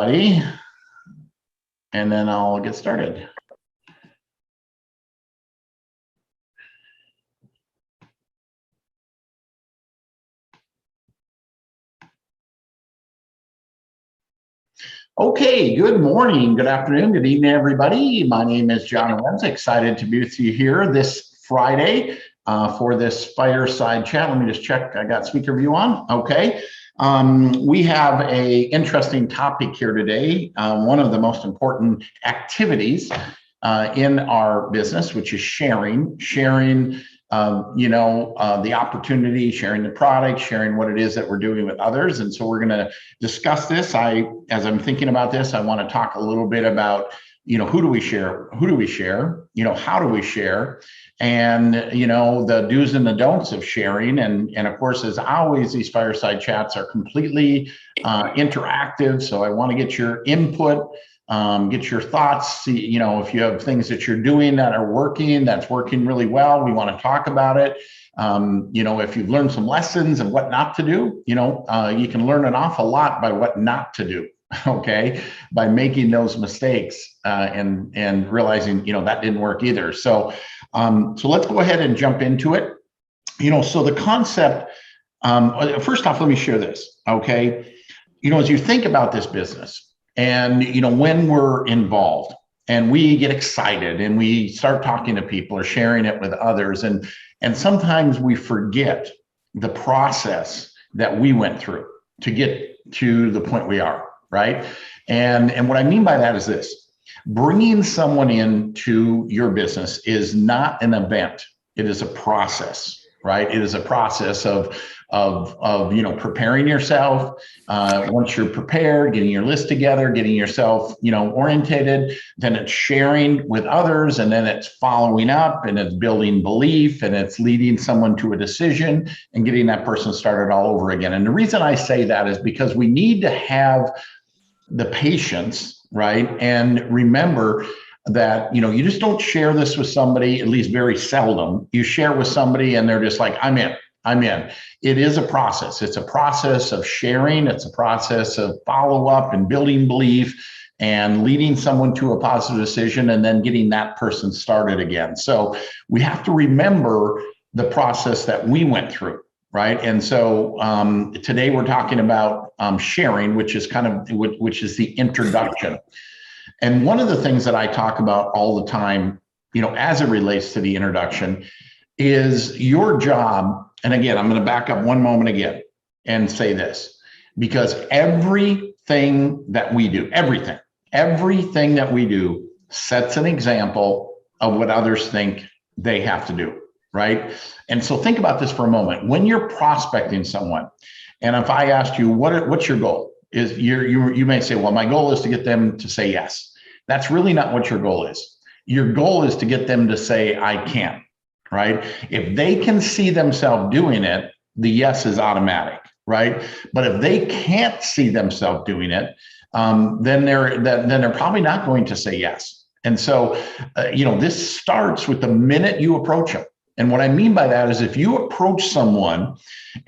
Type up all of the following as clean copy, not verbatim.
everybody, and then I'll get started. Okay, good morning, good afternoon, good evening, everybody. My name is John Haremza. Excited to be with you here this Friday for this Fireside chat. Let me just check. I got speaker view on. Okay. We have a interesting topic here today. One of the most important activities in our business, which is sharing the opportunity, sharing the product, sharing what it is that we're doing with others. And so we're going to discuss this. As I'm thinking about this, I want to talk a little bit about, who do we share? How do we share? And, the do's and the don'ts of sharing. And of course, as always, these fireside chats are completely interactive. So I want to get your input. Get your thoughts. See, if you have things that you're doing that's working really well, we want to talk about it. If you've learned some lessons and what not to do, you can learn an awful lot by what not to do. Okay, by making those mistakes and realizing that didn't work either. So let's go ahead and jump into it. So the concept. First off, let me share this. Okay, as you think about this business. And, when we're involved and we get excited and we start talking to people or sharing it with others, and sometimes we forget the process that we went through to get to the point we are, right? And what I mean by that is this: bringing someone into your business is not an event. It is a process, right? It is a process of preparing yourself. Once you're prepared, getting your list together, getting yourself, orientated, then it's sharing with others, and then it's following up, and it's building belief, and it's leading someone to a decision and getting that person started all over again. And the reason I say that is because we need to have the patience, right? And remember that, you just don't share this with somebody, at least very seldom. You share with somebody and they're just like, I'm in. It is a process. It's a process of sharing. It's a process of follow up and building belief and leading someone to a positive decision and then getting that person started again. So we have to remember the process that we went through, right? And so today we're talking about sharing, which is the introduction. And one of the things that I talk about all the time, as it relates to the introduction, is your job. And again, I'm going to back up one moment again and say this, because everything that we do sets an example of what others think they have to do, right? And so think about this for a moment. When you're prospecting someone, and if I asked you, what's your goal? You may say, well, my goal is to get them to say yes. That's really not what your goal is. Your goal is to get them to say, I can. Right? If they can see themselves doing it, the yes is automatic, right? But if they can't see themselves doing it, then they're probably not going to say yes. And so, this starts with the minute you approach them. And what I mean by that is if you approach someone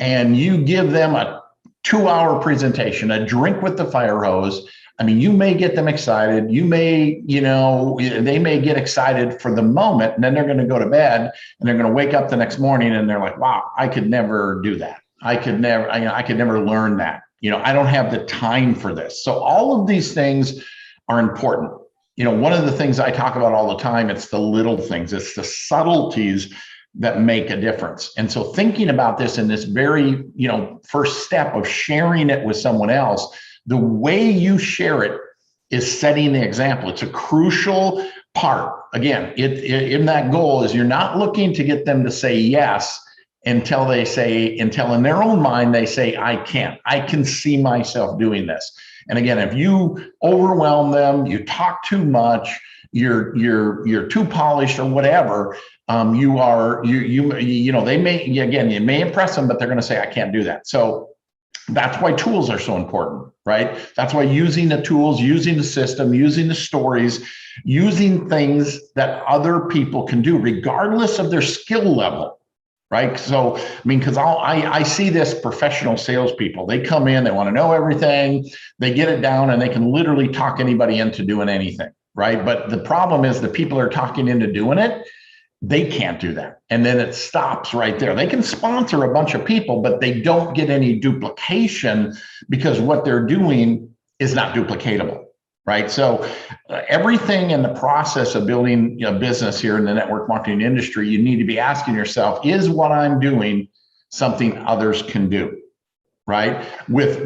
and you give them a 2-hour presentation, a drink with the fire hose, you may get them excited. You may, they may get excited for the moment, and then they're going to go to bed and they're going to wake up the next morning and they're like, wow, I could never do that. I could never learn that. I don't have the time for this. So all of these things are important. One of the things I talk about all the time, it's the little things, it's the subtleties that make a difference. And so thinking about this in this very, first step of sharing it with someone else, the way you share it is setting the example. It's a crucial part. Again, in that goal is you're not looking to get them to say yes until in their own mind, they say, I can see myself doing this. And again, if you overwhelm them, you talk too much, you're too polished or whatever, you may impress them, but they're going to say, I can't do that. So that's why tools are so important, right? That's why using the tools, using the system, using the stories, using things that other people can do, regardless of their skill level, right? So, I mean, because I see this professional salespeople. They come in, they want to know everything, they get it down, and they can literally talk anybody into doing anything, right? But the problem is the people are talking into doing it. They can't do that. And then it stops right there. They can sponsor a bunch of people, but they don't get any duplication because what they're doing is not duplicatable, right? So everything in the process of building a business here in the network marketing industry, you need to be asking yourself, is what I'm doing something others can do, right? With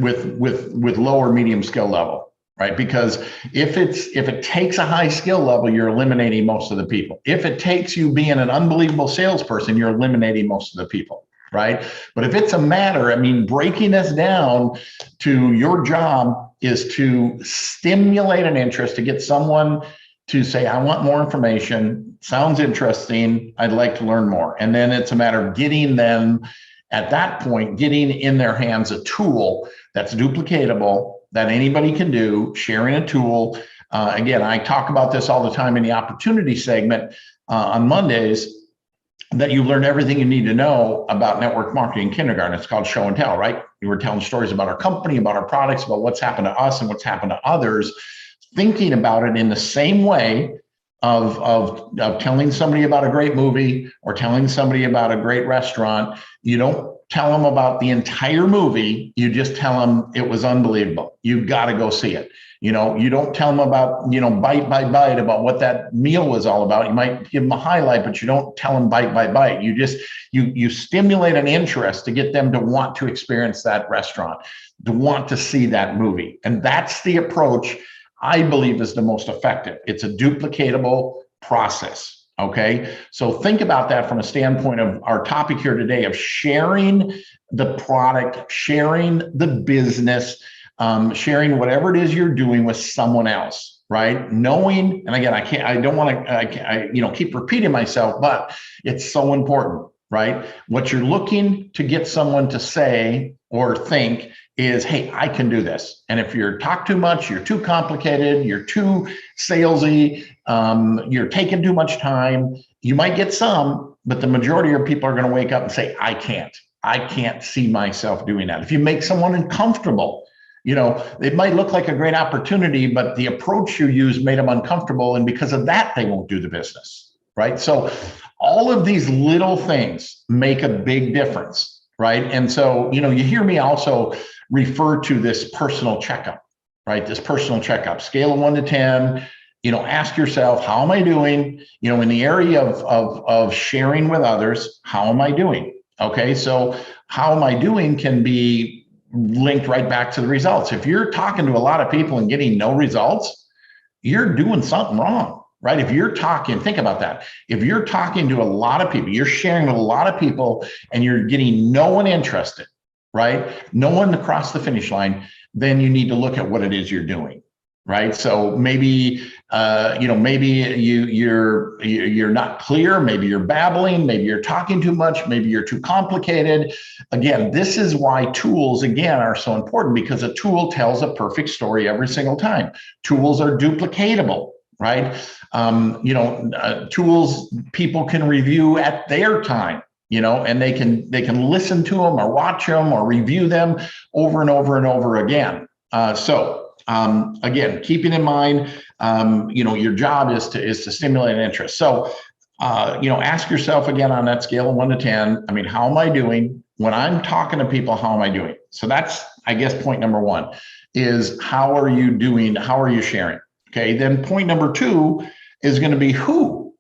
lower medium skill level. Right? Because if it takes a high skill level, you're eliminating most of the people. If it takes you being an unbelievable salesperson, you're eliminating most of the people, right? But if it's a matter, I mean, breaking this down to your job is to stimulate an interest, to get someone to say, I want more information, sounds interesting, I'd like to learn more. And then it's a matter of getting them at that point, getting in their hands a tool that's duplicatable, that anybody can do, sharing a tool. Again, I talk about this all the time in the opportunity segment on Mondays, that you learn everything you need to know about network marketing in kindergarten. It's called show and tell, right? We were telling stories about our company, about our products, about what's happened to us and what's happened to others, thinking about it in the same way of telling somebody about a great movie or telling somebody about a great restaurant. You don't tell them about the entire movie. You just tell them it was unbelievable. You've got to go see it. You know, you don't tell them about, bite by bite about what that meal was all about. You might give them a highlight, but you don't tell them bite by bite. You just, you stimulate an interest to get them to want to experience that restaurant, to want to see that movie. And that's the approach I believe is the most effective. It's a duplicatable process. Okay. So think about that from a standpoint of our topic here today of sharing the product, sharing the business, sharing whatever it is you're doing with someone else, right? Knowing, and again, I don't want to, keep repeating myself, but it's so important, right? What you're looking to get someone to say or think is, hey, I can do this. And if you're talk too much, you're too complicated, you're too salesy, you're taking too much time, you might get some, but the majority of people are going to wake up and say, I can't see myself doing that. If you make someone uncomfortable, it might look like a great opportunity, but the approach you use made them uncomfortable. And because of that, they won't do the business, right? So all of these little things make a big difference, right? And so, you hear me also refer to this personal checkup, right? This personal checkup, scale of 1 to 10, ask yourself, how am I doing? In the area of sharing with others, how am I doing? Okay, so how am I doing can be linked right back to the results. If you're talking to a lot of people and getting no results, you're doing something wrong, right? If you're talking, think about that. If you're talking to a lot of people, you're sharing with a lot of people and you're getting no one interested, right? No one across the finish line, then you need to look at what it is you're doing, right? So maybe, maybe you're not clear, maybe you're babbling, maybe you're talking too much, maybe you're too complicated. Again, this is why tools, again, are so important, because a tool tells a perfect story every single time. Tools are duplicatable, right? Tools people can review at their time, and they can listen to them or watch them or review them over and over and over again. Again, keeping in mind, your job is to stimulate interest. So, ask yourself again on that scale of 1 to 10. I mean, how am I doing? When I'm talking to people, how am I doing? So that's, I guess, point number 1 is, how are you doing? How are you sharing? Okay. Then point number 2 is going to be, who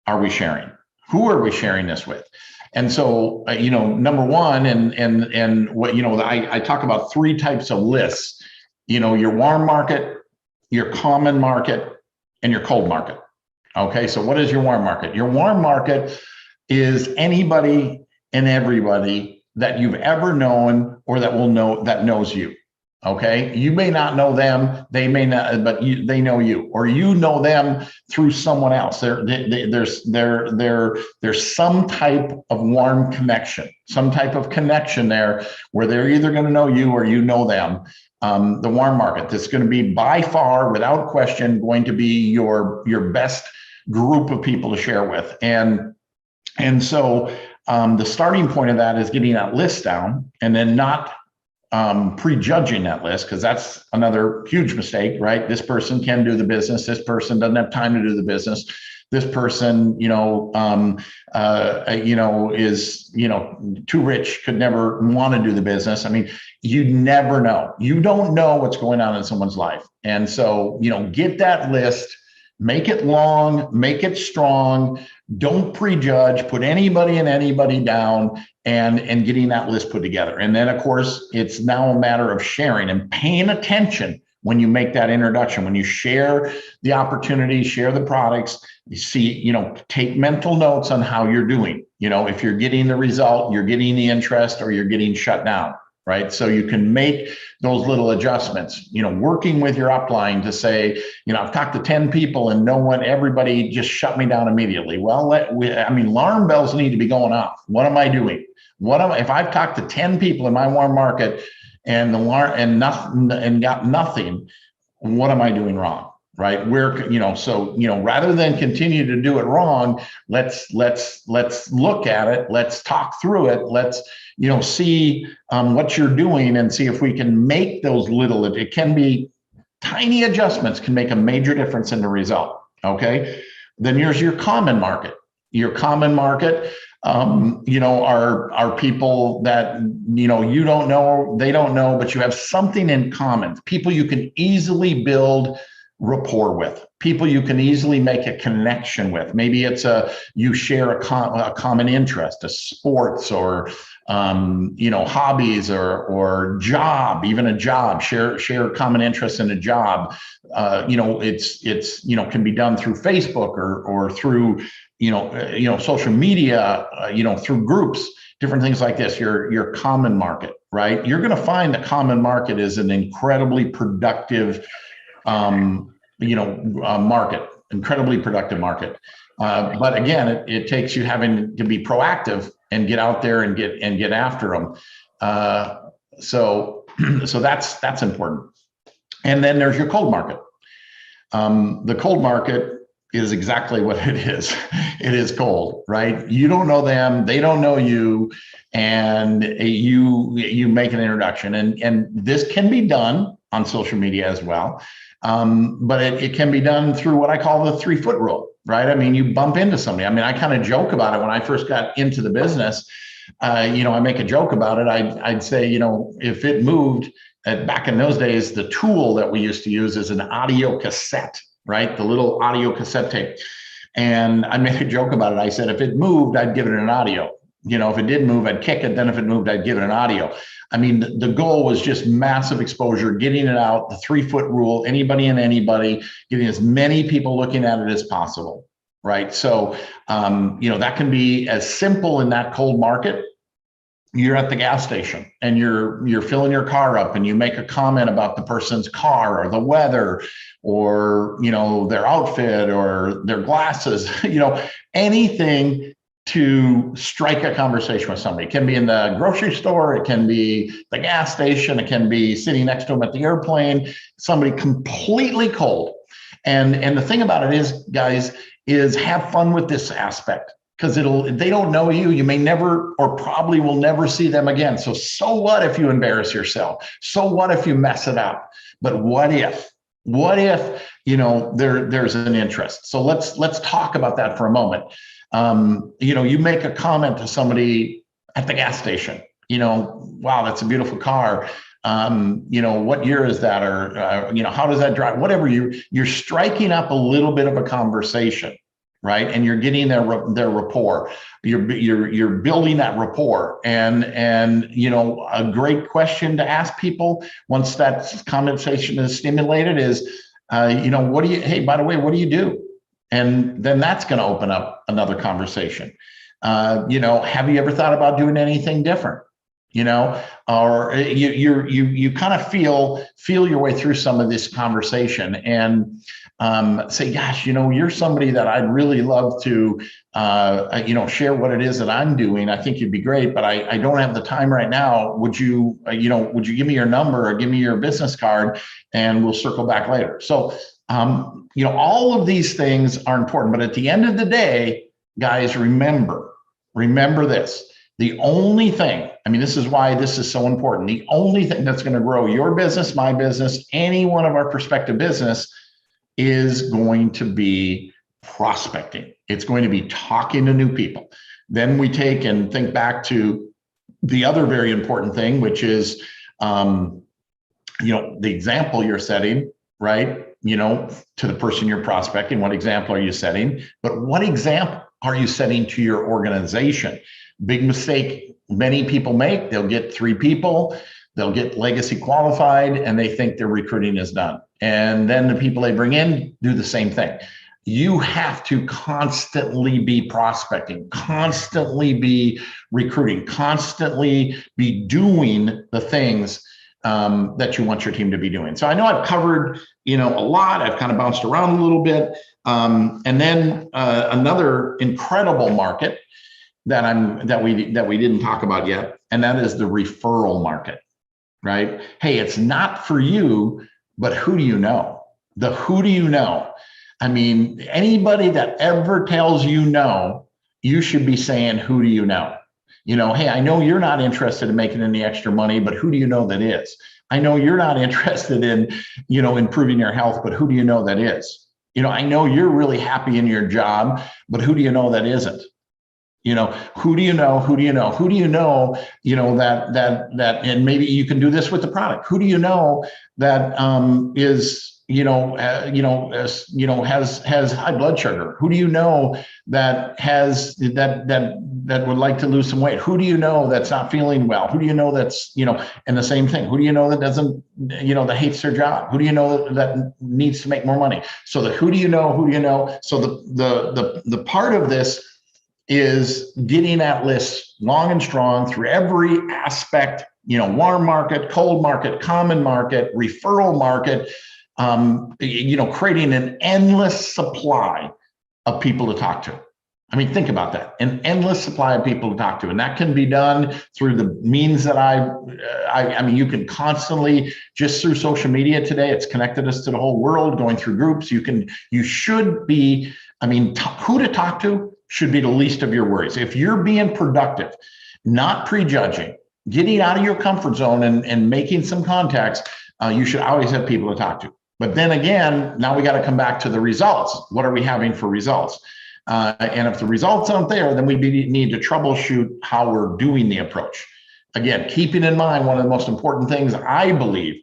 are we sharing? Who are we sharing this with? And so, number 1, and what, I talk about 3 types of lists. Your warm market, your common market, and your cold market. Okay, so what is your warm market? Your warm market is anybody and everybody that you've ever known or that knows you. Okay, you may not know them, they may not, but they know you, or you know them through someone else. There's some type of warm connection, some type of connection there where they're either going to know you or you know them. The warm market, that's going to be by far, without question, going to be your best group of people to share with. And so the starting point of that is getting that list down and then not prejudging that list, because that's another huge mistake, right? This person can do the business. This person doesn't have time to do the business. This person, is, too rich, could never want to do the business. I mean, you never know. You don't know what's going on in someone's life. And so, get that list, make it long, make it strong. Don't prejudge, put anybody and anybody down, and getting that list put together. And then, of course, it's now a matter of sharing and paying attention when you make that introduction, when you share the opportunity, share the products, you see, take mental notes on how you're doing. If you're getting the result, you're getting the interest, or you're getting shut down, right? So you can make those little adjustments, working with your upline to say, I've talked to 10 people and everybody just shut me down immediately. Well, alarm bells need to be going off. What am I doing? If I've talked to 10 people in my warm market and got nothing, what am I doing wrong? Right? Rather than continue to do it wrong, let's look at it. Let's talk through it. Let's, see what you're doing and see if we can make those it can be tiny adjustments, can make a major difference in the result. Okay. Then here's your common market. Your common market, are people that, you don't know, they don't know, but you have something in common. People you can easily build rapport with, people you can easily make a connection with. Maybe it's you share a common interest, a sports or hobbies or job, even a job. Share common interest in a job. It's can be done through Facebook or through social media. Through groups, different things like this. Your common market, right? You're going to find the common market is an incredibly productive market, incredibly productive market. But again, it takes you having to be proactive and get out there and get after them. So that's important. And then there's your cold market. The cold market is exactly what it is. It is cold, right? You don't know them, they don't know you, and you make an introduction. And this can be done on social media as well. But it can be done through what I call the 3-foot rule, right? I mean, you bump into somebody. I mean, I kind of joke about it when I first got into the business. I make a joke about it. I'd say, if it moved, back in those days, the tool that we used to use is an audio cassette, right? The little audio cassette tape. And I made a joke about it. I said, if it moved, I'd give it an audio. If it did move, I'd kick it. Then if it moved, I'd give it an audio. I mean, the goal was just massive exposure, getting it out, the 3-foot rule, anybody and anybody, getting as many people looking at it as possible, right? So, that can be as simple in that cold market. You're at the gas station and you're filling your car up and you make a comment about the person's car or the weather or, their outfit or their glasses, anything to strike a conversation with somebody. It can be in the grocery store, it can be the gas station, it can be sitting next to them at the airplane, somebody completely cold. And the thing about it is, guys, is have fun with this aspect, because they don't know you. You may never or probably will never see them again. So what if you embarrass yourself? So what if you mess it up? But what if there's an interest? So let's talk about that for a moment. You make a comment to somebody at the gas station, wow, that's a beautiful car. What year is that? Or, how does that drive? Whatever, you're striking up a little bit of a conversation, right? And you're getting their rapport. You're building that rapport. And a great question to ask people once that conversation is stimulated is, hey, by the way, what do you do? And then that's going to open up another conversation. Have you ever thought about doing anything different? Or you kind of feel your way through some of this conversation and say, gosh, you're somebody that I'd really love to, share what it is that I'm doing. I think you'd be great, but I don't have the time right now. Would you give me your number or give me your business card and we'll circle back later. So, all of these things are important, but at the end of the day, guys, remember, remember this. The only thing, I mean, this is why this is so important. The only thing that's going to grow your business, my business, any one of our prospective business is going to be prospecting. It's going to be talking to new people. Then we take and think back to the other very important thing, which is, the example you're setting, right? To the person you're prospecting, what example are you setting? But what example are you setting to your organization? Big mistake many people make. They'll get 3 people, they'll get legacy qualified, and they think their recruiting is done. And then the people they bring in do the same thing. You have to constantly be prospecting, constantly be recruiting, constantly be doing the things that you want your team to be doing. So I know I've covered, a lot. I've kind of bounced around a little bit. And then another incredible market that we didn't talk about yet, and that is the referral market, right? Hey, it's not for you, but who do you know? The who do you know? I mean, anybody that ever tells you no, you should be saying, who do you know? Hey, I know you're not interested in making any extra money, but who do you know that is? I know you're not interested in, improving your health, but who do you know that is? I know you're really happy in your job, but who do you know that isn't? Who do you know? Who do you know? Who do you know? That, and maybe you can do this with the product. Who do you know that is, has high blood sugar? Who do you know that has that would like to lose some weight? Who do you know that's not feeling well? Who do you know that's, and the same thing. Who do you know that doesn't, that hates their job? Who do you know that needs to make more money? So the who do you know? Who do you know? So the part of this is getting that list long and strong through every aspect, warm market, cold market, common market, referral market, creating an endless supply of people to talk to. I mean, think about that, an endless supply of people to talk to. And that can be done through the means that I mean, you can constantly, just through social media today, it's connected us to the whole world, going through groups. You should be, who to talk to should be the least of your worries. If you're being productive, not prejudging, getting out of your comfort zone and making some contacts, you should always have people to talk to. But then again, now we got to come back to the results. What are we having for results? And if the results aren't there, then we need to troubleshoot how we're doing the approach. Again, keeping in mind, one of the most important things I believe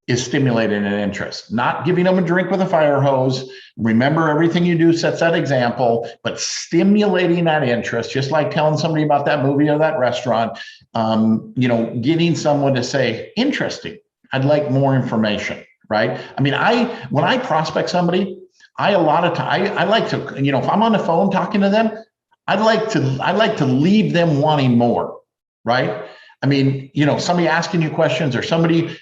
is stimulating an interest, not giving them a drink with a fire hose. Remember, everything you do sets that example, but stimulating that interest, just like telling somebody about that movie or that restaurant, getting someone to say, interesting, I'd like more information, right? When I prospect somebody, I like to, if I'm on the phone talking to them, I'd like to leave them wanting more, right? Somebody asking you questions or somebody,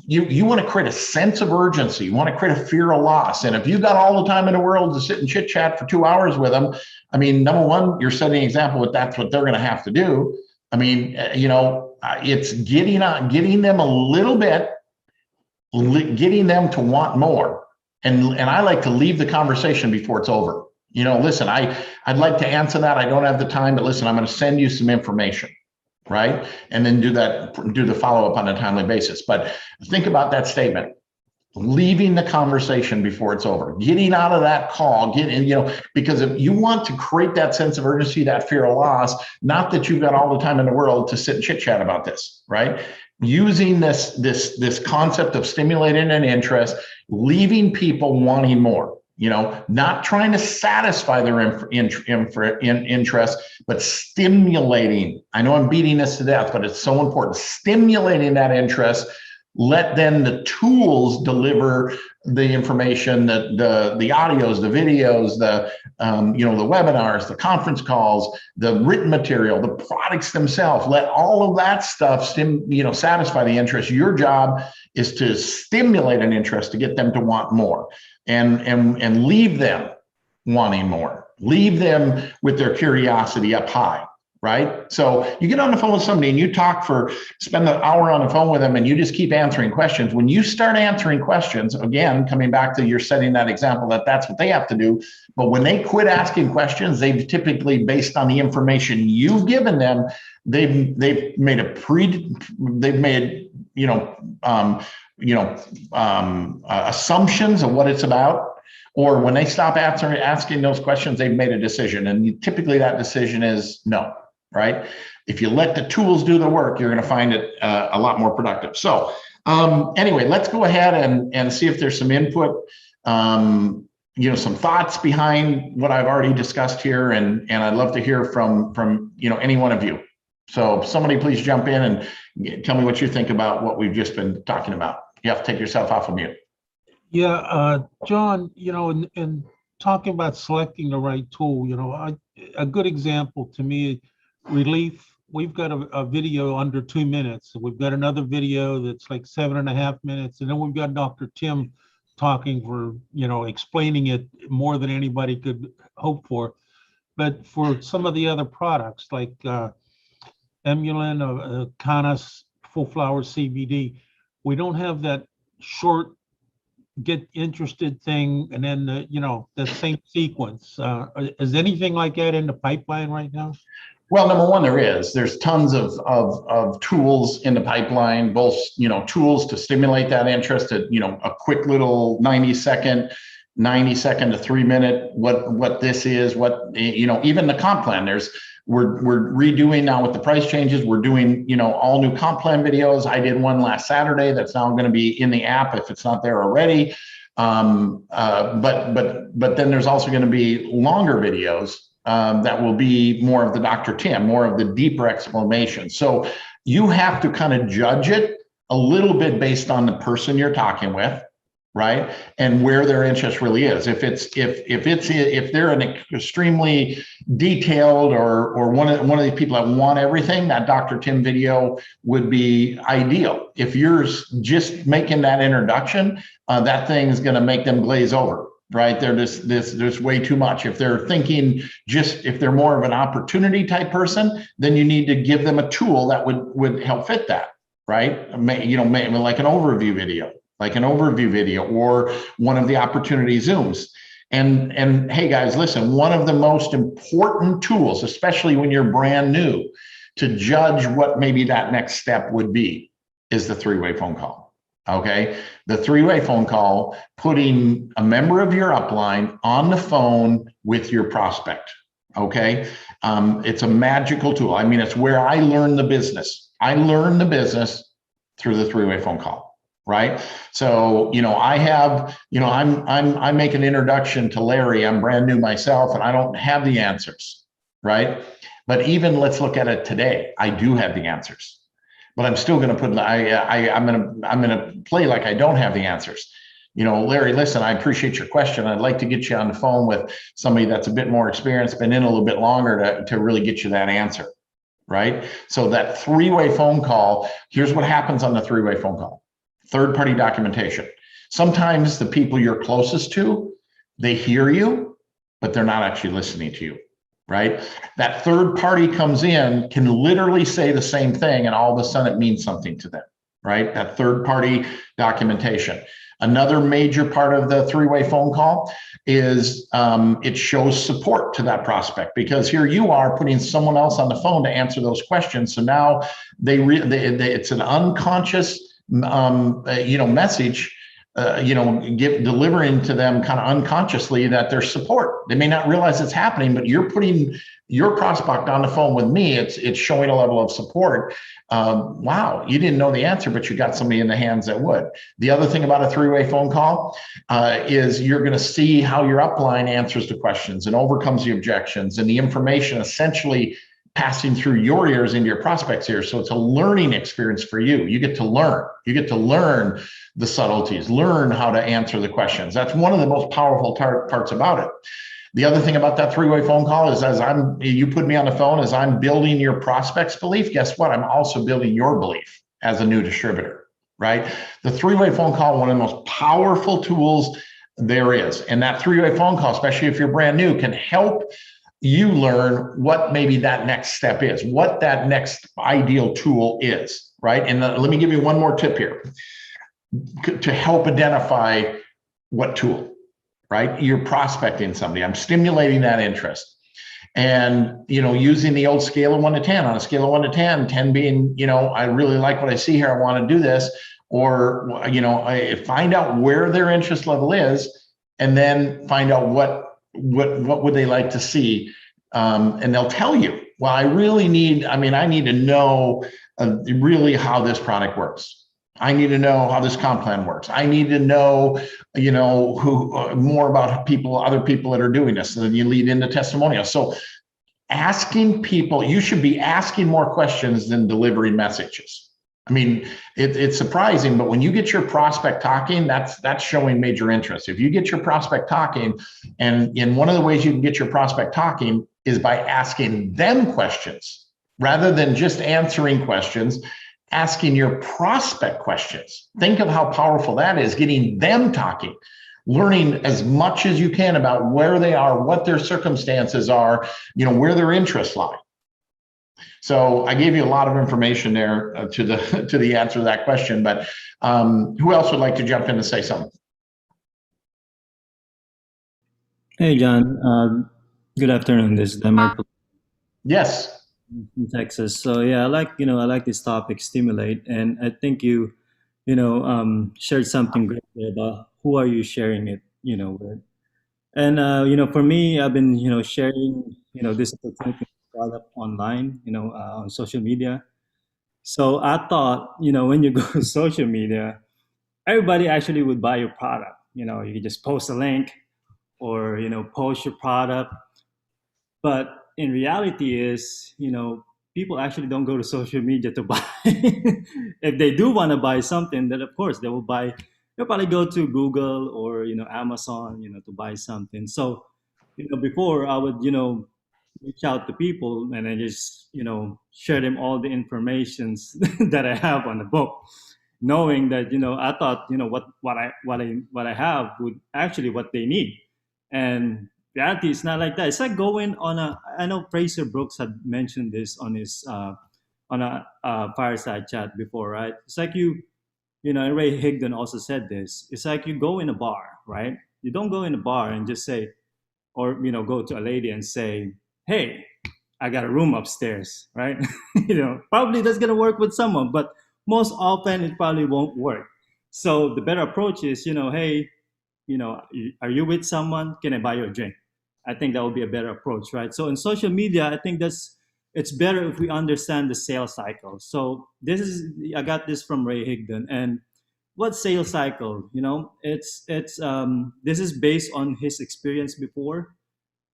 you want to create a sense of urgency. You want to create a fear of loss. And if you've got all the time in the world to sit and chit chat for 2 hours with them, number one, you're setting an example that that's what they're going to have to do. It's getting them a little bit, getting them to want more. And I like to leave the conversation before it's over. Listen, I'd like to answer that. I don't have the time, but listen, I'm going to send you some information. Right? And then do the follow-up on a timely basis. But think about that statement, leaving the conversation before it's over, getting out of that call, because if you want to create that sense of urgency, that fear of loss, not that you've got all the time in the world to sit and chit chat about this, right? Using this concept of stimulating an interest, leaving people wanting more. Not trying to satisfy their interest, but stimulating. I know I'm beating this to death, but it's so important. Stimulating that interest. Let then the tools deliver the information, the audios, the videos, the webinars, the conference calls, the written material, the products themselves. Let all of that stuff satisfy the interest. Your job is to stimulate an interest to get them to want more. And leave them wanting more. Leave them with their curiosity up high. right? So you get on the phone with somebody and you spend an hour on the phone with them and you just keep answering questions. When you start answering questions, again, coming back to you're setting that example that that's what they have to do. But when they quit asking questions, they've typically, based on the information you've given them, they've made assumptions of what it's about. Or when they stop asking those questions, they've made a decision. And typically that decision is no, right? If you let the tools do the work, you're going to find it a lot more productive. So anyway, let's go ahead and see if there's some input, some thoughts behind what I've already discussed here. And I'd love to hear from any one of you. So somebody please jump in and tell me what you think about what we've just been talking about. You have to take yourself off of mute. Yeah, John, in talking about selecting the right tool, a good example to me, Relief, we've got a video under 2 minutes. We've got another video that's like 7.5 minutes. And then we've got Dr. Tim talking for, explaining it more than anybody could hope for. But for some of the other products like Emulin, Canas, Full Flower CBD, we don't have that short get interested thing and then the same sequence. Is anything like that in the pipeline right now? Well, number one, there's tons of tools in the pipeline, both tools to stimulate that interest at a quick little 90 second to 3 minute what this is, even the comp plan. We're redoing now with the price changes. We're doing, all new comp plan videos. I did one last Saturday that's now going to be in the app if it's not there already. But then there's also going to be longer videos that will be more of the Dr. Tim, more of the deeper explanation. So you have to kind of judge it a little bit based on the person you're talking with, right? And where their interest really is. If they're an extremely detailed or one of these people that want everything, that Dr. Tim video would be ideal. If you're just making that introduction, that thing is going to make them glaze over, right? There's way too much. If they're thinking if they're more of an opportunity type person, then you need to give them a tool that would help fit that, right? Maybe like an overview video, or one of the opportunity Zooms. And hey guys, listen, one of the most important tools, especially when you're brand new, to judge what maybe that next step would be is the three-way phone call. Okay. The three-way phone call, putting a member of your upline on the phone with your prospect. Okay. It's a magical tool. I mean, it's where I learned the business. I learned the business through the three-way phone call. Right. So, I make an introduction to Larry. I'm brand new myself and I don't have the answers. Right. But even let's look at it today. I do have the answers, but I'm still going to I'm going to play like I don't have the answers. Larry, listen, I appreciate your question. I'd like to get you on the phone with somebody that's a bit more experienced, been in a little bit longer to really get you that answer. Right. So that three-way phone call, here's what happens on the three-way phone call. Third-party documentation. Sometimes the people you're closest to, they hear you, but they're not actually listening to you, right? That third party comes in, can literally say the same thing, and all of a sudden it means something to them, right? That third-party documentation. Another major part of the three-way phone call is it shows support to that prospect, because here you are putting someone else on the phone to answer those questions. So now it's an unconscious message, delivering to them kind of unconsciously that there's support. They may not realize it's happening, but you're putting your prospect on the phone with me. It's showing a level of support. Wow, you didn't know the answer, but you got somebody in the hands that would. The other thing about a three-way phone call is you're going to see how your upline answers the questions and overcomes the objections, and the information essentially passing through your ears into your prospect's ears. So it's a learning experience for you. You get to learn. You get to learn the subtleties, learn how to answer the questions. That's one of the most powerful parts about it. The other thing about that three-way phone call is you put me on the phone as I'm building your prospect's belief, guess what? I'm also building your belief as a new distributor, right? The three-way phone call, one of the most powerful tools there is. And that three-way phone call, especially if you're brand new, can help you learn what maybe that next step is, what that next ideal tool is, right? And let me give you one more tip here to help identify what tool, right? You're prospecting somebody. I'm stimulating that interest. And, using the old scale of 1 to 10, on a scale of 1 to 10, 10 being, I really like what I see here, I want to do this. Or, I find out where their interest level is, and then find out what would they like to see. And they'll tell you, well, I need to know really how this product works. I need to know how this comp plan works. I need to know, who more about other people that are doing this. So then you lead into testimonials. So asking people, you should be asking more questions than delivering messages. I mean, it's surprising, but when you get your prospect talking, that's showing major interest. If you get your prospect talking, and one of the ways you can get your prospect talking is by asking them questions rather than just answering questions. Asking your prospect questions. Think of how powerful that is, getting them talking, learning as much as you can about where they are, what their circumstances are, where their interests lie. So I gave you a lot of information there to the answer to that question, but who else would like to jump in and say something? Hey, John. Good afternoon. This is Denmark Yes. from Texas. So yeah, I like this topic, stimulate, and I think shared something great there about who are you sharing it, with. And for me, I've been, sharing, this opportunity product online, on social media. So I thought, when you go to social media, everybody actually would buy your product. You could just post a link or post your product. But in reality is, people actually don't go to social media to buy. If they do want to buy something, then of course they will buy. They'll probably go to Google or Amazon, to buy something. So, before I would reach out to people and I just share them all the informations that I have on the book, knowing that I thought what I have would actually what they need, and reality is not like that. It's like going on a. I know Fraser Brooks had mentioned this on his on a fireside chat before, right? It's like and Ray Higdon also said this. It's like you go in a bar, right? You don't go in a bar and just say, or go to a lady and say, "Hey, I got a room upstairs," right? Probably that's gonna work with someone, but most often it probably won't work. So the better approach is, hey, are you with someone? Can I buy you a drink? I think that would be a better approach, right? So in social media, I think it's better if we understand the sales cycle. So I got this from Ray Higdon, and what sales cycle? It's this is based on his experience before,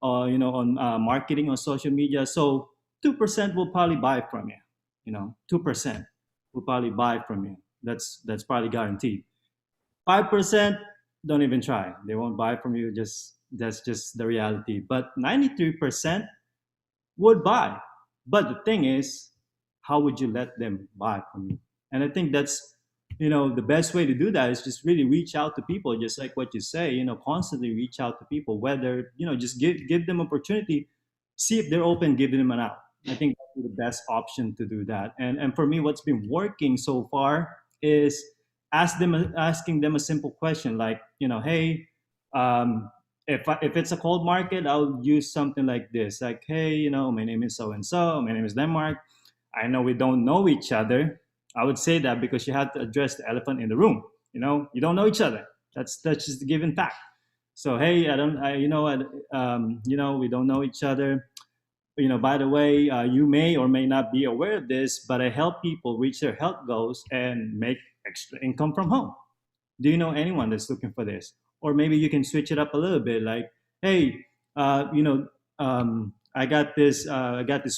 on marketing on social media. So 2% will probably buy from you. 2% will probably buy from you. That's probably guaranteed. 5% don't even try. They won't buy from you. Just that's just the reality. But 93% would buy. But the thing is, how would you let them buy from you? And I think that's the best way to do that is just really reach out to people, just like what you say. Constantly reach out to people. Whether just give them opportunity, see if they're open, give them an out. I think that's the best option to do that. And for me, what's been working so far is asking them a simple question like, hey, if it's a cold market, I'll use something like this, like, hey, my name is so and so, my name is Denmark. I know we don't know each other. I would say that because you have to address the elephant in the room. You don't know each other. That's just a given fact. So hey, we don't know each other. By the way, you may or may not be aware of this, but I help people reach their health goals and make extra income from home. Do you know anyone that's looking for this? Or maybe you can switch it up a little bit, like, hey, I got this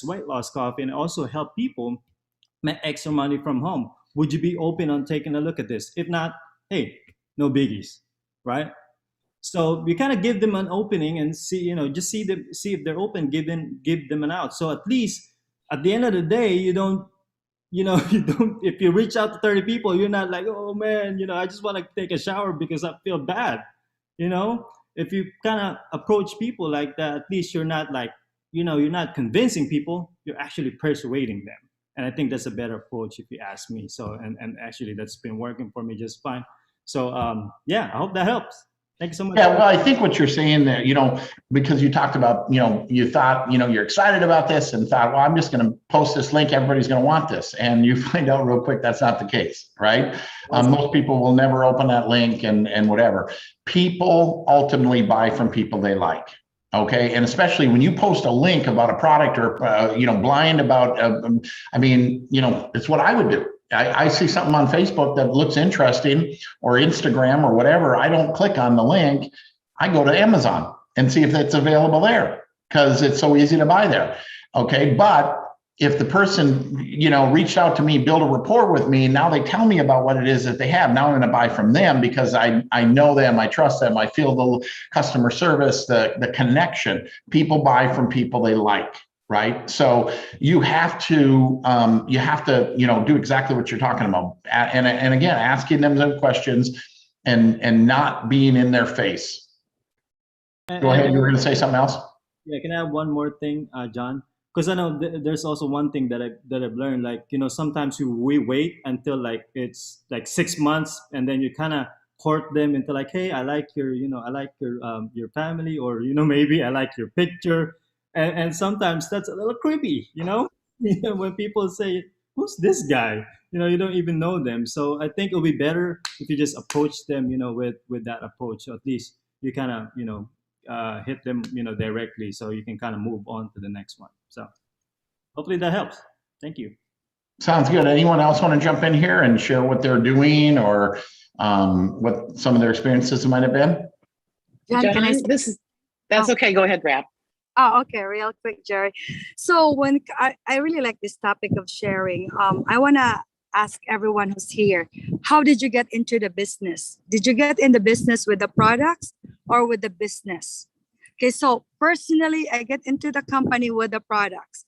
weight loss coffee, and I also help people make extra money from home. Would you be open on taking a look at this? If not, hey, no biggies, right? So you kind of give them an opening and see, just see if they're open, give them an out. So at least at the end of the day, you don't, you don't, if you reach out to 30 people, you're not like, oh man, I just want to take a shower because I feel bad. If you kind of approach people like that, at least you're not like you're not convincing people, you're actually persuading them. And I think that's a better approach if you ask me. So, and actually that's been working for me just fine. So, yeah, I hope that helps. Thank you so much. Yeah, well, I think what you're saying there, because you talked about, you thought, you're excited about this and thought, well, I'm just going to post this link. Everybody's going to want this. And you find out real quick, that's not the case, right? Most people will never open that link and whatever. People ultimately buy from people they like. Okay. And especially when you post a link about a product or, blind about, it's what I would do. I see something on Facebook that looks interesting or Instagram or whatever. I don't click on the link. I go to Amazon and see if it's available there because it's so easy to buy there. Okay. But if the person, reached out to me, build a rapport with me, now they tell me about what it is that they have. Now I'm going to buy from them because I know them, I trust them, I feel the customer service, the connection. People buy from people they like, right? So you have to, do exactly what you're talking about. And again, asking them some questions and not being in their face. Go ahead, you were going to say something else? Yeah, can I have one more thing, John? Because I know there's also one thing that I've learned. Like, sometimes we wait until like it's like 6 months, and then you kind of court them into like, hey, I like your family, or maybe I like your picture, and sometimes that's a little creepy, when people say, who's this guy? You don't even know them. So I think it'll be better if you just approach them, with that approach. So at least you kind of hit them directly, so you can kind of move on to the next one. So hopefully that helps. Thank you. Sounds good. Anyone else want to jump in here and share what they're doing or what some of their experiences might have been? John, can I say that's okay. Go ahead, Brad. Oh, okay, real quick, Jerry. So when I really like this topic of sharing, I want to ask everyone who's here, how did you get into the business? Did you get in the business with the products or with the business? Okay, so personally, I get into the company with the products.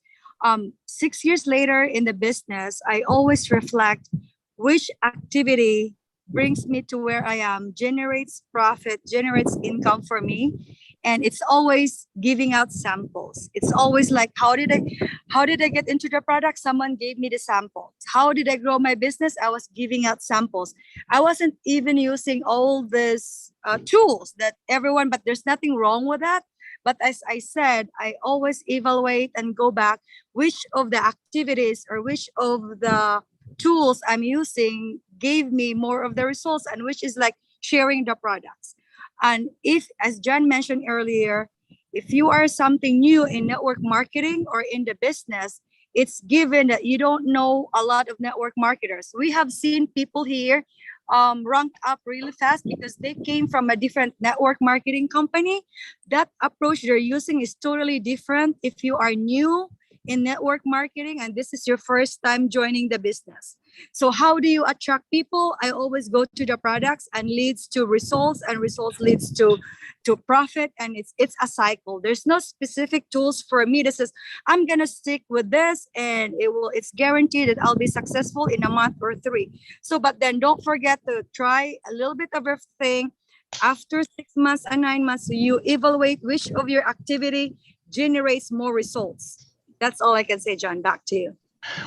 6 years later in the business, I always reflect which activity brings me to where I am, generates profit, generates income for me. And it's always giving out samples. It's always like, how did I get into the product? Someone gave me the samples. How did I grow my business? I was giving out samples. I wasn't even using all these tools that everyone, but there's nothing wrong with that. But as I said, I always evaluate and go back which of the activities or which of the tools I'm using gave me more of the results, and which is like sharing the products. And if, as John mentioned earlier, if you are something new in network marketing or in the business, it's given that you don't know a lot of network marketers. We have seen people here rank up really fast because they came from a different network marketing company. That approach they're using is totally different if you are new in network marketing and this is your first time joining the business. So how do you attract people? I always go to the products and leads to results, and results leads to profit, and it's a cycle. There's no specific tools for me that says I'm gonna stick with this and it's guaranteed that I'll be successful in a month or 3. So but then don't forget to try a little bit of everything. After 6 months and 9 months, you evaluate which of your activity generates more results. That's all I can say, John. Back to you.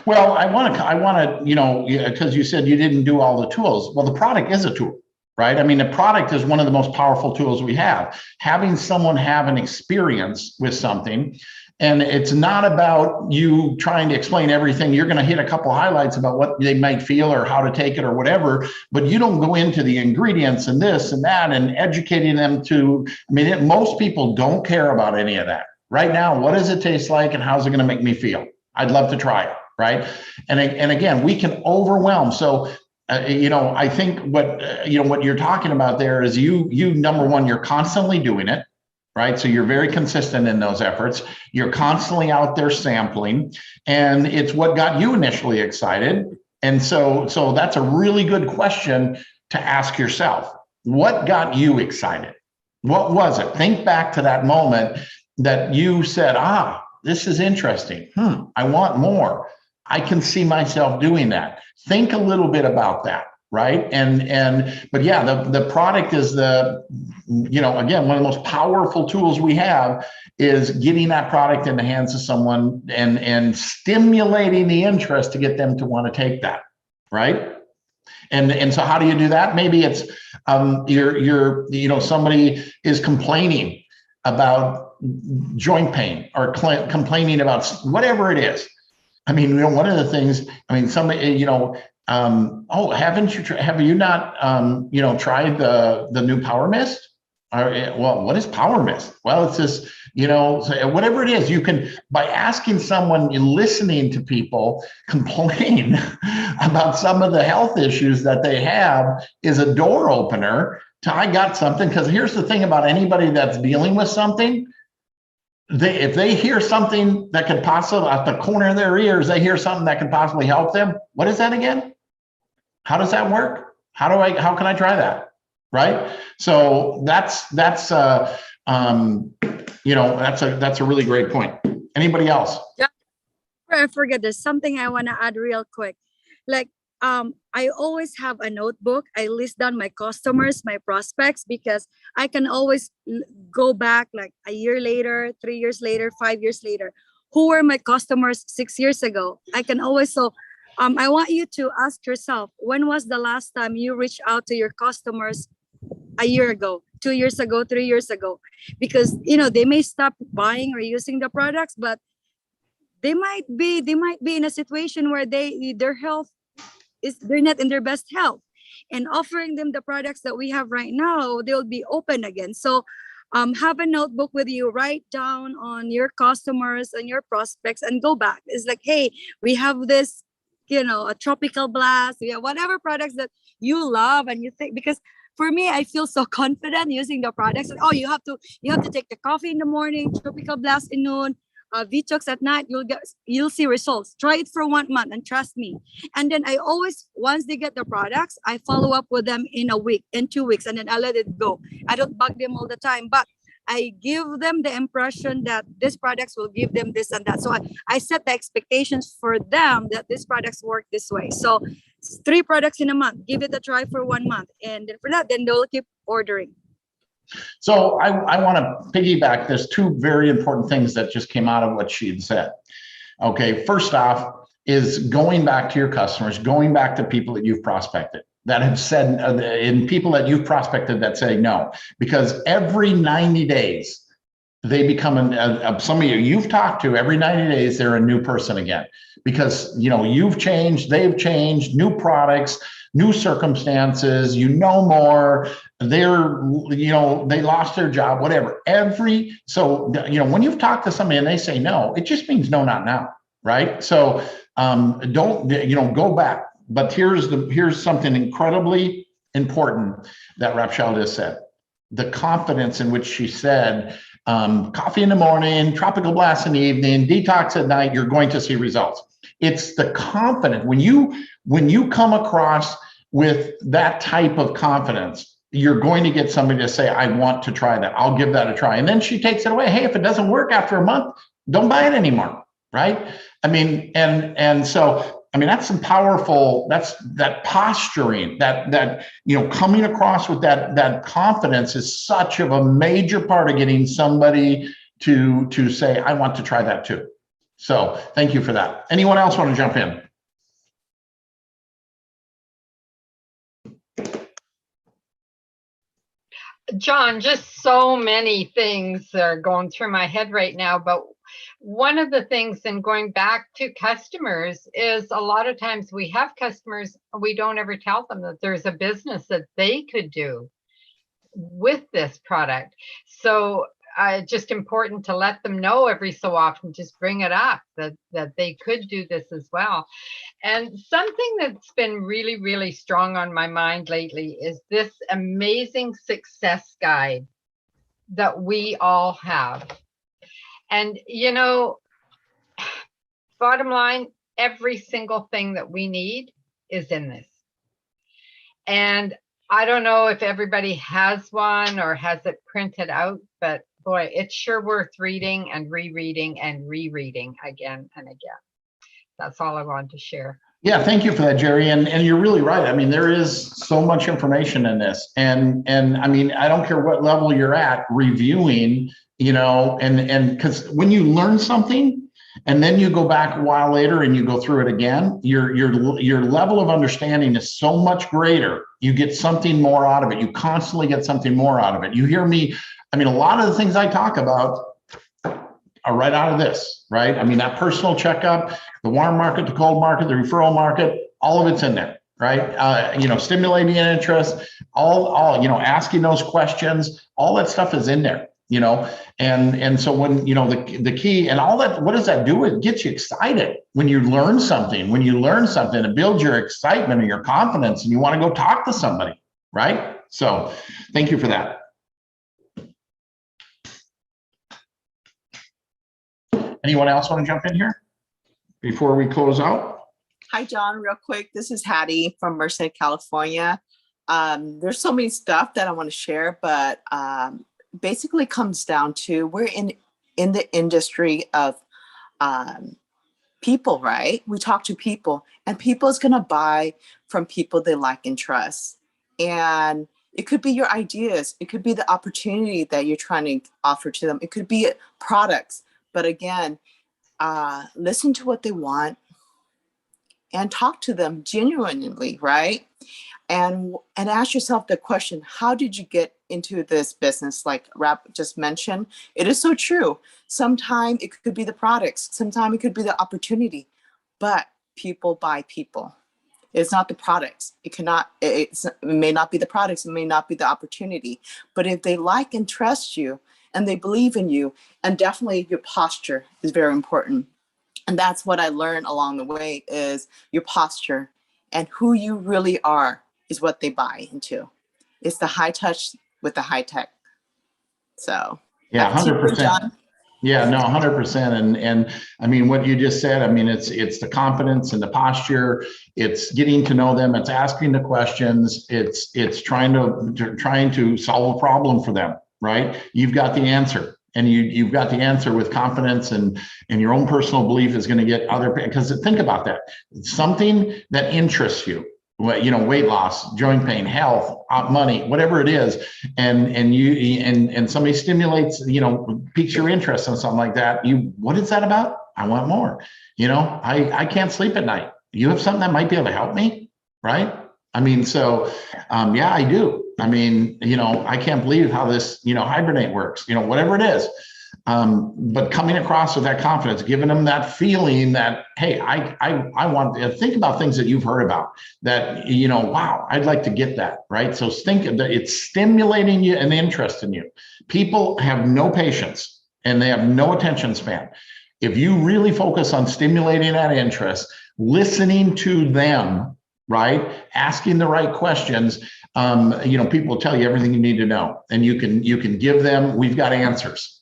Well, I want to, because you said you didn't do all the tools. Well, the product is a tool, right? I mean, the product is one of the most powerful tools we have. Having someone have an experience with something, and it's not about you trying to explain everything. You're going to hit a couple highlights about what they might feel or how to take it or whatever, but you don't go into the ingredients and this and that and educating them to, most people don't care about any of that. Right now, what does it taste like and how's it going to make me feel? I'd love to try it, right? And again, we can overwhelm. So, I think what you're talking about there is you number one, you're constantly doing it, right? So you're very consistent in those efforts. You're constantly out there sampling, and it's what got you initially excited. And so that's a really good question to ask yourself. What got you excited? What was it? Think back to that moment that you said, this is interesting. I want more. I can see myself doing that. Think a little bit about that. right? But yeah, the product is again, one of the most powerful tools we have is getting that product in the hands of someone and stimulating the interest to get them to want to take that, right? And so how do you do that? Maybe it's somebody is complaining about joint pain or complaining about whatever it is. I mean, one of the things, somebody, have you not, tried the new Power Mist? Well, what is Power Mist? Well, it's this, whatever it is, you can, by asking someone, listening to people complain about some of the health issues that they have is a door opener to, I got something. Because here's the thing about anybody that's dealing with something, if they hear something that could possibly, at the corner of their ears, they hear something that could possibly help them. What is that again? How does that work? How can I try that? Right. So that's a really great point. Anybody else? Yeah. I forget, there's something I want to add real quick. Like, I always have a notebook. I list down my customers, my prospects, because I can always go back like a year later, 3 years later, 5 years later. Who were my customers 6 years ago? I can always, I want you to ask yourself, when was the last time you reached out to your customers a year ago, 2 years ago, 3 years ago? Because, they may stop buying or using the products, but they might be in a situation where their health they're not in their best health, and offering them the products that we have right now, they'll be open again. So have a notebook with you, write down on your customers and your prospects and go back. It's like, hey, we have this, a tropical blast, we have whatever products that you love and you think, because for me, I feel so confident using the products. Oh, you have to take the coffee in the morning, tropical blast in noon, Vitox at night. You'll see results. Try it for 1 month and trust me. And then I always, once they get the products, I follow up with them in a week, in 2 weeks, and then I let it go. I don't bug them all the time, but I give them the impression that these products will give them this and that. So I set the expectations for them that these products work this way. So 3 products in a month, give it a try for 1 month. And then for that, then they'll keep ordering. So I want to piggyback. There's 2 very important things that just came out of what she had said. Okay, first off is going back to your customers, going back to people that you've prospected that have said, and people that you've prospected that say no, because every 90 days they become some of you've talked to, every 90 days they're a new person again, because you've changed, they've changed, new products, new circumstances, more, they lost their job, whatever. When you've talked to somebody and they say no, it just means no, not now, right? So don't, go back. But here's something incredibly important that Raphael just said. The confidence in which she said, coffee in the morning, tropical blast in the evening, detox at night, you're going to see results. It's the confidence. When you come across with that type of confidence, you're going to get somebody to say, I want to try that. I'll give that a try. And then she takes it away. Hey, if it doesn't work after a month, don't buy it anymore. Right. So that's some powerful, that posturing, that coming across with that confidence is such of a major part of getting somebody to say, I want to try that too. So thank you for that. Anyone else want to jump in? John, just so many things are going through my head right now, but one of the things, and going back to customers, is a lot of times we have customers, we don't ever tell them that there's a business that they could do with this product. So just important to let them know every so often, just bring it up that they could do this as well. And something that's been really, really strong on my mind lately is this amazing success guide that we all have. And, bottom line, every single thing that we need is in this. And I don't know if everybody has one or has it printed out, but boy, it's sure worth reading and rereading and rereading again and again. That's all I wanted to share. Yeah, thank you for that, Jerry. And you're really right. I mean, there is so much information in this. And I mean, I don't care what level you're at reviewing, and because when you learn something and then you go back a while later and you go through it again, your level of understanding is so much greater. You get something more out of it. You constantly get something more out of it. You hear me, I mean, a lot of the things I talk about are right out of this, right? I mean, that personal checkup, the warm market, the cold market, the referral market, all of it's in there, right? Stimulating interest, asking those questions, all that stuff is in there, and so when, the key and all that, what does that do? It gets you excited when you learn something, it builds your excitement and your confidence and you want to go talk to somebody, right? So thank you for that. Anyone else want to jump in here before we close out? Hi, John, real quick. This is Hattie from Merced, California. There's so many stuff that I want to share, but basically comes down to we're in the industry of people, right? We talk to people, and people is going to buy from people they like and trust. And it could be your ideas. It could be the opportunity that you're trying to offer to them. It could be products. But again, listen to what they want and talk to them genuinely, right? And ask yourself the question, how did you get into this business? Like Rap just mentioned, it is so true. Sometimes it could be the products, sometimes it could be the opportunity, but people buy people. It's not the products. It may not be the products, it may not be the opportunity, but if they like and trust you and they believe in you, and definitely your posture is very important. And that's what I learned along the way is your posture and who you really are is what they buy into. It's the high touch with the high tech. So yeah, 100%. Yeah, no, 100%. And I mean, what you just said, I mean, it's the confidence and the posture, it's getting to know them, it's asking the questions, it's trying to solve a problem for them, right? You've got the answer. And you've got the answer with confidence, and your own personal belief is going to get other, because think about that. Something that interests you, weight loss, joint pain, health, money, whatever it is, and somebody stimulates, piques your interest in something like that. What is that about? I want more. I can't sleep at night. You have something that might be able to help me, right? I mean, so yeah, I do. I mean, I can't believe how this, hibernate works, whatever it is. But coming across with that confidence, giving them that feeling that, hey, I want to think about things that you've heard about that, wow, I'd like to get that, right? So think that it's stimulating you and interest in you. People have no patience and they have no attention span. If you really focus on stimulating that interest, listening to them, right? Asking the right questions, people will tell you everything you need to know, and you can give them, we've got answers.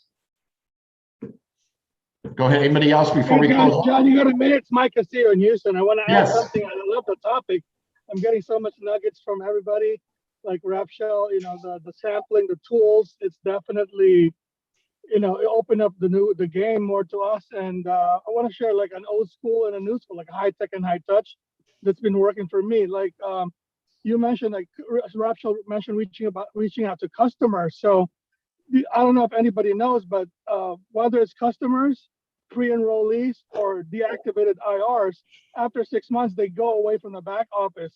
Go ahead, anybody else before we close? John, you got a minute? It's Mike Castillo in Houston. I want to add something. I love the topic. I'm getting so much nuggets from everybody, like Rapshell, the sampling, the tools. It's definitely, it opened up the game more to us. And I want to share like an old school and a new school, like high tech and high touch. That's been working for me. Like you mentioned, like Rapshell mentioned, reaching out to customers. So I don't know if anybody knows, but whether it's customers, pre-enrollees, or deactivated IRs, after 6 months, they go away from the back office.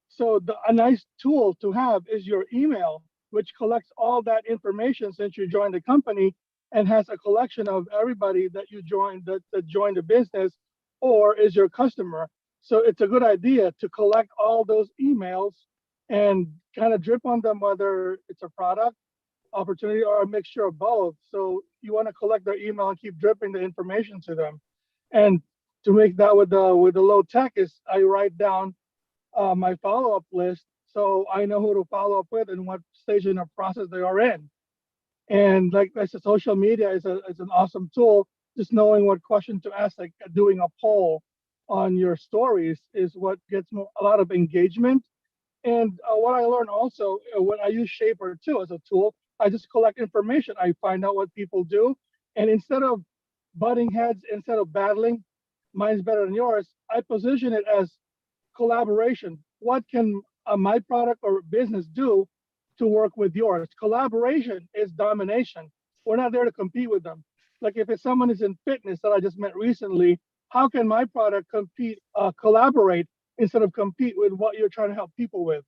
So a nice tool to have is your email, which collects all that information since you joined the company and has a collection of everybody that you joined, that joined the business or is your customer. So it's a good idea to collect all those emails and kind of drip on them, whether it's a product, opportunity, or a mixture of both. So you want to collect their email and keep dripping the information to them. And to make that with the low tech is I write down my follow-up list so I know who to follow up with and what stage in the process they are in. And like I said, social media is an awesome tool. Just knowing what question to ask, like doing a poll on your stories, is what gets a lot of engagement. And what I learned also, when I use Shaper too as a tool, I just collect information. I find out what people do. And instead of butting heads, instead of battling, mine's better than yours, I position it as collaboration. What can my product or business do to work with yours? Collaboration is domination. We're not there to compete with them. Like if it's someone is in fitness that I just met recently, how can my product collaborate instead of compete with what you're trying to help people with?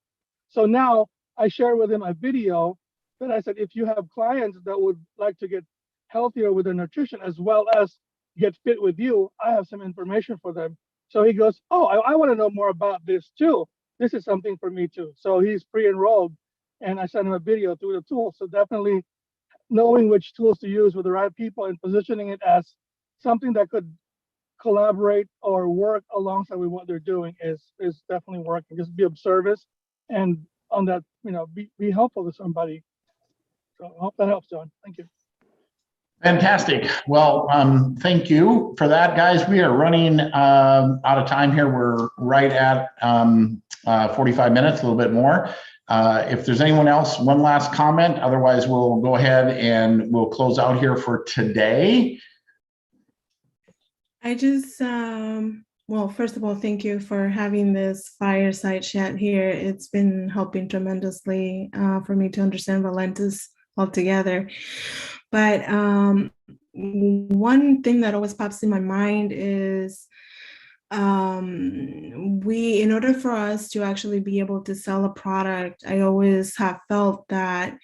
So now I shared with him a video that I said, if you have clients that would like to get healthier with their nutrition as well as get fit with you, I have some information for them. So he goes, oh, I want to know more about this too. This is something for me too. So he's pre-enrolled and I sent him a video through the tool. So definitely knowing which tools to use with the right people and positioning it as something that could collaborate or work alongside with what they're doing is definitely working. Just be of service and on that, be helpful to somebody. So I hope that helps, John. Thank you. Fantastic. Well, thank you for that, guys. We are running out of time here. We're right at 45 minutes, a little bit more. If there's anyone else, one last comment. Otherwise, we'll go ahead and we'll close out here for today. I just, well, first of all, thank you for having this fireside chat here. It's been helping tremendously for me to understand Valentis altogether. But one thing that always pops in my mind is in order for us to actually be able to sell a product, I always have felt that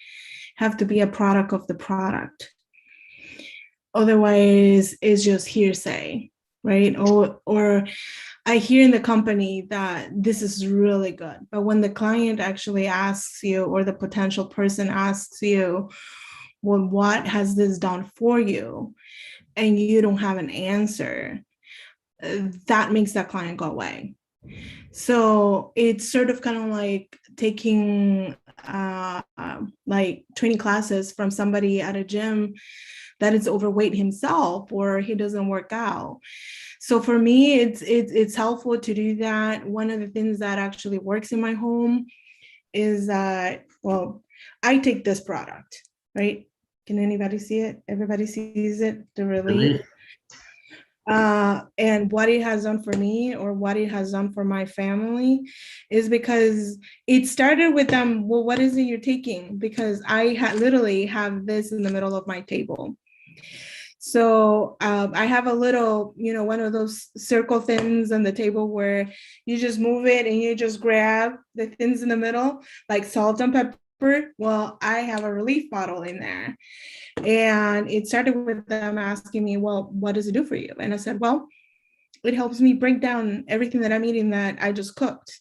have to be a product of the product. Otherwise, it's just hearsay, right? Or I hear in the company that this is really good, but when the client actually asks you or the potential person asks you, well, what has this done for you? And you don't have an answer, that makes that client go away. So it's sort of kind of like taking like 20 classes from somebody at a gym that is overweight himself or he doesn't work out. So for me, it's helpful to do that. One of the things that actually works in my home is that, well, I take this product, right? Can anybody see it? Everybody sees it, the Relief. And what it has done for me or what it has done for my family is because it started with them, well, what is it you're taking? Because I literally have this in the middle of my table. So I have a little, one of those circle thins on the table where you just move it and you just grab the thins in the middle, like salt and pepper. Well, I have a Relief bottle in there. And it started with them asking me, well, what does it do for you? And I said, well, it helps me break down everything that I'm eating that I just cooked.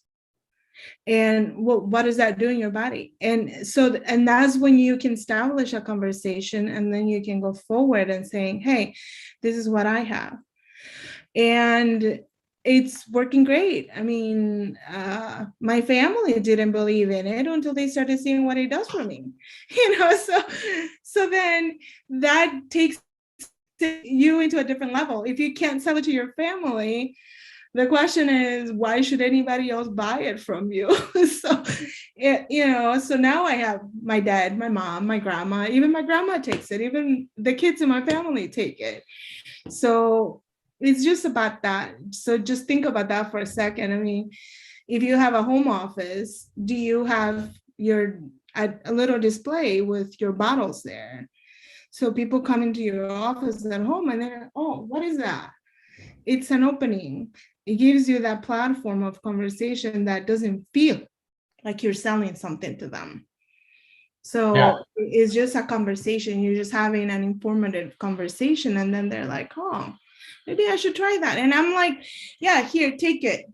And what does that do in your body? And so, and that's when you can establish a conversation and then you can go forward and saying, hey, this is what I have. And it's working great. I mean, my family didn't believe in it until they started seeing what it does for me. So then that takes you into a different level. If you can't sell it to your family, the question is, why should anybody else buy it from you? So now I have my dad, my mom, my grandma, even my grandma takes it, even the kids in my family take it. So it's just about that. So just think about that for a second. I mean, if you have a home office, do you have a little display with your bottles there? So people come into your office at home and they're, oh, what is that? It's an opening. It gives you that platform of conversation that doesn't feel like you're selling something to them. So yeah. It's just a conversation. You're just having an informative conversation. And then they're like, oh, maybe I should try that. And I'm like, yeah, here, take it.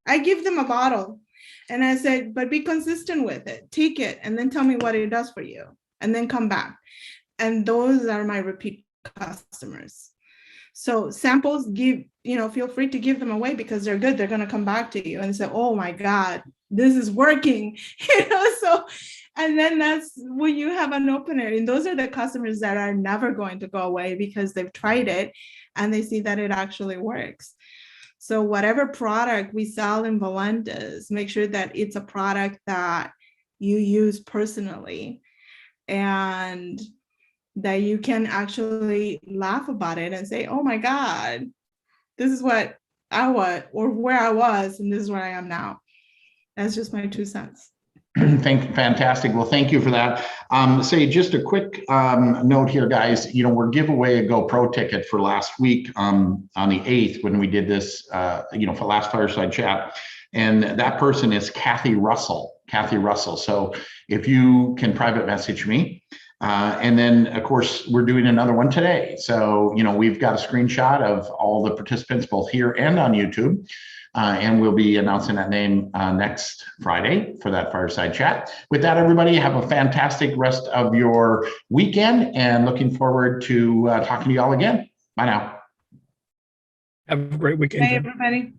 I give them a bottle. And I said, but be consistent with it. Take it and then tell me what it does for you. And then come back. And those are my repeat customers. So samples, feel free to give them away because they're good. They're going to come back to you and say, oh my God, this is working. And then that's when you have an opener. And those are the customers that are never going to go away because they've tried it and they see that it actually works. So whatever product we sell in Valentis, make sure that it's a product that you use personally and that you can actually laugh about it and say, oh my God, this is what or where I was, and this is where I am now. That's just my 2 cents. Fantastic. Well, thank you for that. Say just a quick note here, guys. You know, we're giving away a GoPro ticket for last week on the 8th when we did this, you know, for last Fireside Chat. And that person is Kathy Russell. Kathy Russell. So if you can private message me. And then, of course, we're doing another one today. So, you know, we've got a screenshot of all the participants, both here and on YouTube. And we'll be announcing that name next Friday for that Fireside Chat. With that, everybody, have a fantastic rest of your weekend and looking forward to talking to you all again. Bye now. Have a great weekend. Bye, everybody.